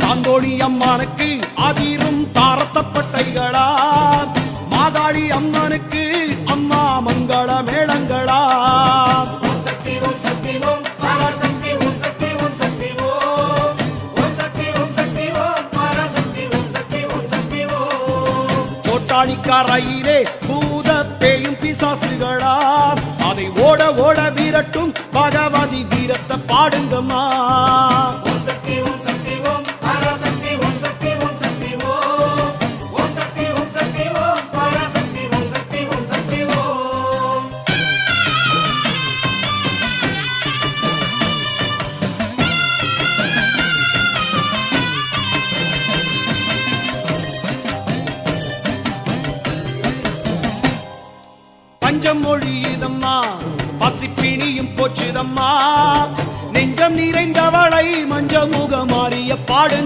தாந்தோணி அம்மனுக்கு அதிரும் தாரத்தப்பட்டைகளா, மாதாளி அம்மனுக்கு அம்மா மங்கள மேளங்களா. கோட்டாளிக்காரையிலே பூத பேயும் பிசாசுகளா, அதை ஓட ஓட வீரட்டும் பகவதி வீரத்தை பாடுங்கம்மா. பஞ்சம் மொழியுதம்மா, பசிப்பிணியும் போச்சுதம்மா, நெஞ்சம் நிறைந்தவளை மஞ்ச முகமாறிய பாடு.